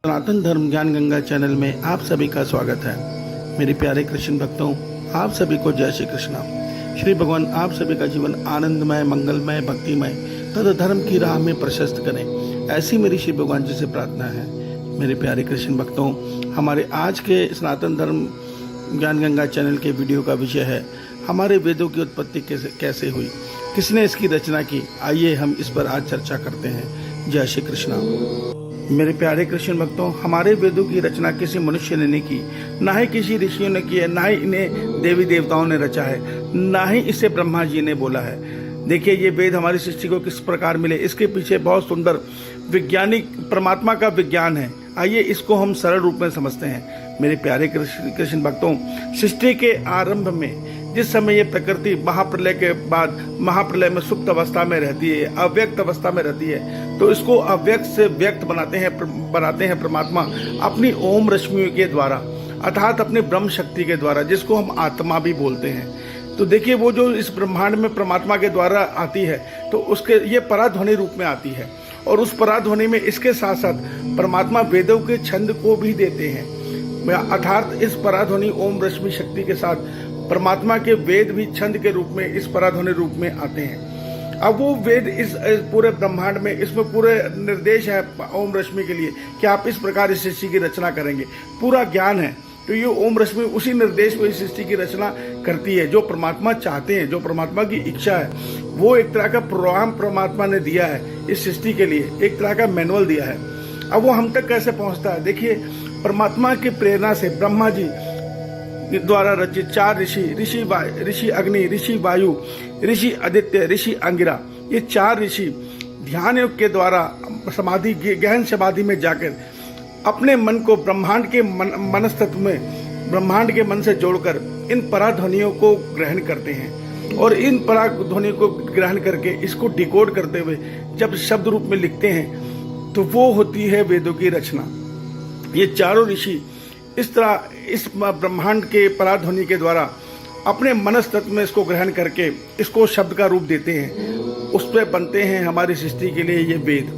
सनातन धर्म ज्ञान गंगा चैनल में आप सभी का स्वागत है। मेरे प्यारे कृष्ण भक्तों, आप सभी को जय श्री कृष्णा। श्री भगवान आप सभी का जीवन आनंदमय, मंगलमय, भक्तिमय तथा धर्म की राह में प्रशस्त करें, ऐसी मेरी श्री भगवान जी से प्रार्थना है। मेरे प्यारे कृष्ण भक्तों, हमारे आज के सनातन धर्म ज्ञान गंगा चैनल के वीडियो का विषय है हमारे वेदों की उत्पत्ति कैसे हुई, किसने इसकी रचना की। आइए हम इस पर आज चर्चा करते हैं। जय श्री कृष्णा। मेरे प्यारे कृष्ण भक्तों, हमारे वेदों की रचना किसी मनुष्य ने नहीं की, ना ही किसी ऋषियों ने की है, ना ही इन्हें देवी देवताओं ने रचा है, ना ही इसे ब्रह्मा जी ने बोला है। देखिए, ये वेद हमारी सृष्टि को किस प्रकार मिले, इसके पीछे बहुत सुंदर वैज्ञानिक परमात्मा का विज्ञान है। आइए इसको हम सरल रूप में समझते हैं। मेरे प्यारे कृष्ण भक्तों, सृष्टि के आरंभ में जिस समय ये प्रकृति महाप्रलय के बाद महाप्रलय में सुप्त अवस्था में रहती है, अव्यक्त अवस्था में रहती है, तो इसको अव्यक्त से व्यक्त बनाते हैं परमात्मा अपनी ओम रश्मियों के द्वारा, अर्थात अपनी ब्रह्म शक्ति के द्वारा, जिसको हम आत्मा भी बोलते हैं। तो देखिए, वो जो इस ब्रह्मांड में परमात्मा के द्वारा आती है, तो उसके ये पराध्वनि रूप में आती है, और उस पराध्वनि में इसके साथ साथ परमात्मा वेदों के छंद को भी देते हैं, अर्थात इस पराध्वनि ओम रश्मि शक्ति के साथ परमात्मा के वेद भी छंद के रूप में इस पराध्वनि रूप में आते हैं। अब वो वेद इस पूरे ब्रह्मांड में, इसमें पूरे निर्देश है ओम रश्मि के लिए कि आप इस प्रकार इस सृष्टि की रचना करेंगे, पूरा ज्ञान है। तो ये ओम रश्मि उसी निर्देश में इस सृष्टि की रचना करती है, जो परमात्मा चाहते हैं, जो परमात्मा की इच्छा है। वो एक तरह का प्रोग्राम परमात्मा ने दिया है इस सृष्टि के लिए, एक तरह का मैनुअल दिया है। अब वो हम तक कैसे पहुंचता है? देखिए, परमात्मा की प्रेरणा से ब्रह्मा जी द्वारा रचित 4 ऋषि अग्नि, ऋषि वायु, ऋषि आदित्य, ऋषि अंगिरा, ये 4 ऋषि ध्यान योग के द्वारा समाधि, गहन समाधि में जाकर अपने मन को ब्रह्मांड के मनस्तत्व में, ब्रह्मांड के मन से जोड़कर इन पराध्वनियों को ग्रहण करते हैं, और इन पराध्वनियों को ग्रहण करके इसको डिकोड करते हुए जब शब्द रूप में लिखते हैं, तो वो होती है वेदों की रचना। ये चारों ऋषि इस तरह इस ब्रह्मांड के पराध्वनि के द्वारा अपने मनस्तत्व में इसको ग्रहण करके इसको शब्द का रूप देते हैं, उस पर बनते हैं हमारी सृष्टि के लिए ये वेद,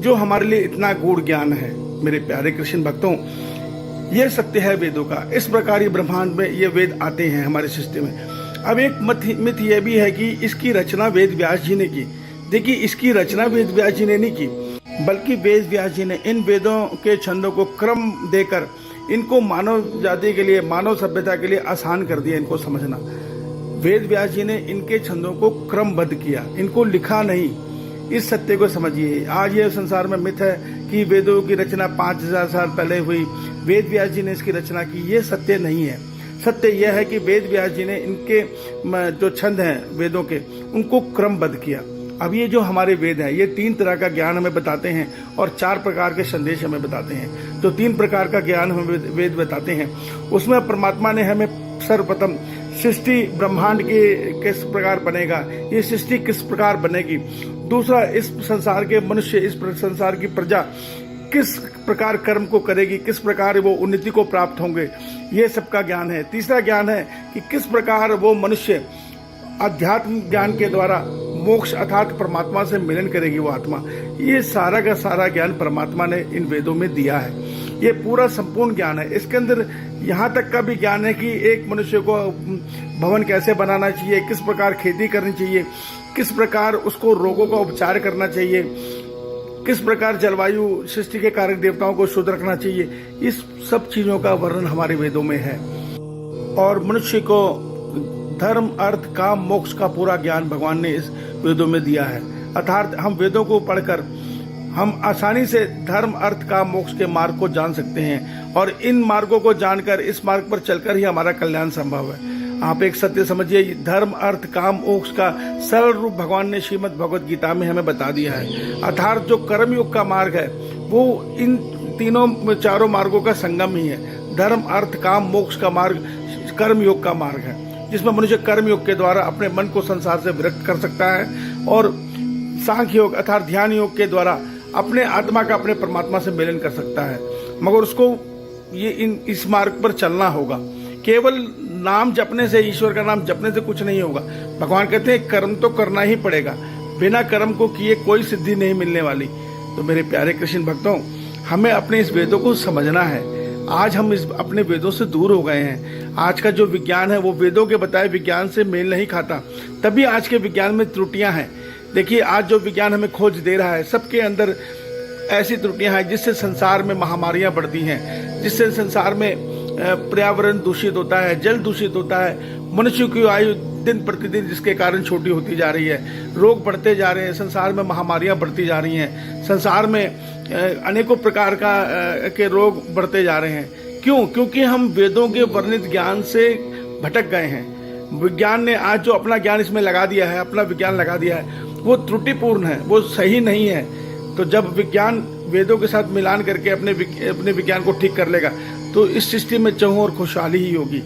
जो हमारे लिए इतना गूढ़ ज्ञान है। मेरे प्यारे कृष्ण भक्तों, ये सत्य है वेदों का। इस प्रकार ये ब्रह्मांड में ये वेद आते हैं हमारी सृष्टि में। अब एक मिथ ये भी है कि इसकी रचना वेद व्यास जी ने की। देखिए, इसकी रचना वेद व्यास जी ने नहीं की, बल्कि वेद व्यास जी ने इन वेदों के छंदों को क्रम देकर इनको मानव जाति के लिए, मानव सभ्यता के लिए आसान कर दिया इनको समझना। वेद व्यास जी ने इनके छंदों को क्रमबद्ध किया, इनको लिखा नहीं। इस सत्य को समझिए। आज ये संसार में मिथ है कि वेदों की रचना 5000 साल पहले हुई, वेद व्यास जी ने इसकी रचना की। ये सत्य नहीं है। सत्य यह है कि वेद व्यास जी ने इनके जो छंद हैं वेदों के, उनको क्रमबद्ध किया। अब ये जो हमारे वेद हैं, ये 3 तरह का ज्ञान हमें बताते हैं और 4 प्रकार के संदेश हमें बताते हैं। तो 3 प्रकार का ज्ञान हमें वेद बताते हैं। उसमें परमात्मा ने हमें सर्वप्रथम सृष्टि, ब्रह्मांड की किस प्रकार बनेगा, ये सृष्टि किस प्रकार बनेगी। दूसरा, इस संसार के मनुष्य, इस संसार की प्रजा किस प्रकार कर्म को करेगी, किस प्रकार वो उन्नति को प्राप्त होंगे, ये सबका ज्ञान है। तीसरा ज्ञान है कि किस प्रकार वो मनुष्य अध्यात्म ज्ञान के द्वारा मोक्ष अर्थात परमात्मा से मिलन करेगी वो आत्मा। ये सारा का सारा ज्ञान परमात्मा ने इन वेदों में दिया है। ये पूरा संपूर्ण ज्ञान है। इसके अंदर यहाँ तक का भी ज्ञान है कि एक मनुष्य को भवन कैसे बनाना चाहिए, किस प्रकार खेती करनी चाहिए, किस प्रकार उसको रोगों का उपचार करना चाहिए, किस प्रकार जलवायु सृष्टि के कारक देवताओं को शुद्ध रखना चाहिए। इस सब चीजों का वर्णन हमारे वेदों में है। और मनुष्य को धर्म, अर्थ, काम, मोक्ष का पूरा ज्ञान भगवान ने इस वेदों में दिया है। अर्थात हम वेदों को पढ़कर हम आसानी से धर्म, अर्थ, काम, मोक्ष के मार्ग को जान सकते हैं, और इन मार्गों को जानकर, इस मार्ग पर चलकर ही हमारा कल्याण संभव है। आप एक सत्य समझिए, धर्म, अर्थ, काम, मोक्ष का सरल रूप भगवान ने श्रीमद् भगवद गीता में हमें बता दिया है। अर्थात जो कर्मयोग का मार्ग है, वो इन चारों मार्गों का संगम ही है। धर्म, अर्थ, काम, मोक्ष का मार्ग कर्मयोग का मार्ग है, जिसमें मनुष्य कर्मयोग के द्वारा अपने मन को संसार से विरक्त कर सकता है, और सांख्य योग अर्थात ध्यान योग के द्वारा अपने आत्मा का अपने परमात्मा से मिलन कर सकता है। मगर उसको इस मार्ग पर चलना होगा। केवल नाम जपने से, ईश्वर का नाम जपने से कुछ नहीं होगा। भगवान कहते हैं कर्म तो करना ही पड़ेगा, बिना कर्म को किए कोई सिद्धि नहीं मिलने वाली। तो मेरे प्यारे कृष्ण भक्तों, हमें अपने इस वेदों को समझना है। आज हम इस अपने वेदों से दूर हो गए हैं। आज का जो विज्ञान है वो वेदों के बताए विज्ञान से मेल नहीं खाता, तभी आज के विज्ञान में त्रुटियां हैं। देखिए, आज जो विज्ञान हमें खोज दे रहा है, सबके अंदर ऐसी त्रुटियां हैं जिससे संसार में महामारियां बढ़ती हैं, जिससे संसार में पर्यावरण दूषित होता है, जल दूषित होता है, मनुष्य की आयु दिन प्रतिदिन जिसके कारण छोटी होती जा रही है, रोग बढ़ते जा रहे हैं, संसार में महामारियां बढ़ती जा रही हैं, संसार में अनेकों प्रकार के रोग बढ़ते जा रहे हैं। क्यों? क्योंकि हम वेदों के वर्णित ज्ञान से भटक गए हैं। विज्ञान ने आज जो अपना ज्ञान इसमें लगा दिया है, अपना विज्ञान लगा दिया है, वो त्रुटिपूर्ण है, वो सही नहीं है। तो जब विज्ञान वेदों के साथ मिलान करके अपने विज्ञान को ठीक कर लेगा तो इस सृष्टि में चहुं और खुशहाली ही होगी।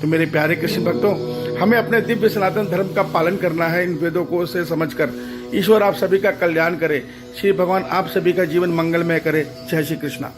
तो मेरे प्यारे कृष्ण भक्तों, हमें अपने दिव्य सनातन धर्म का पालन करना है। इन वेदों को से समझकर ईश्वर आप सभी का कल्याण करे। श्री भगवान आप सभी का जीवन मंगलमय करे। जय श्री कृष्णा।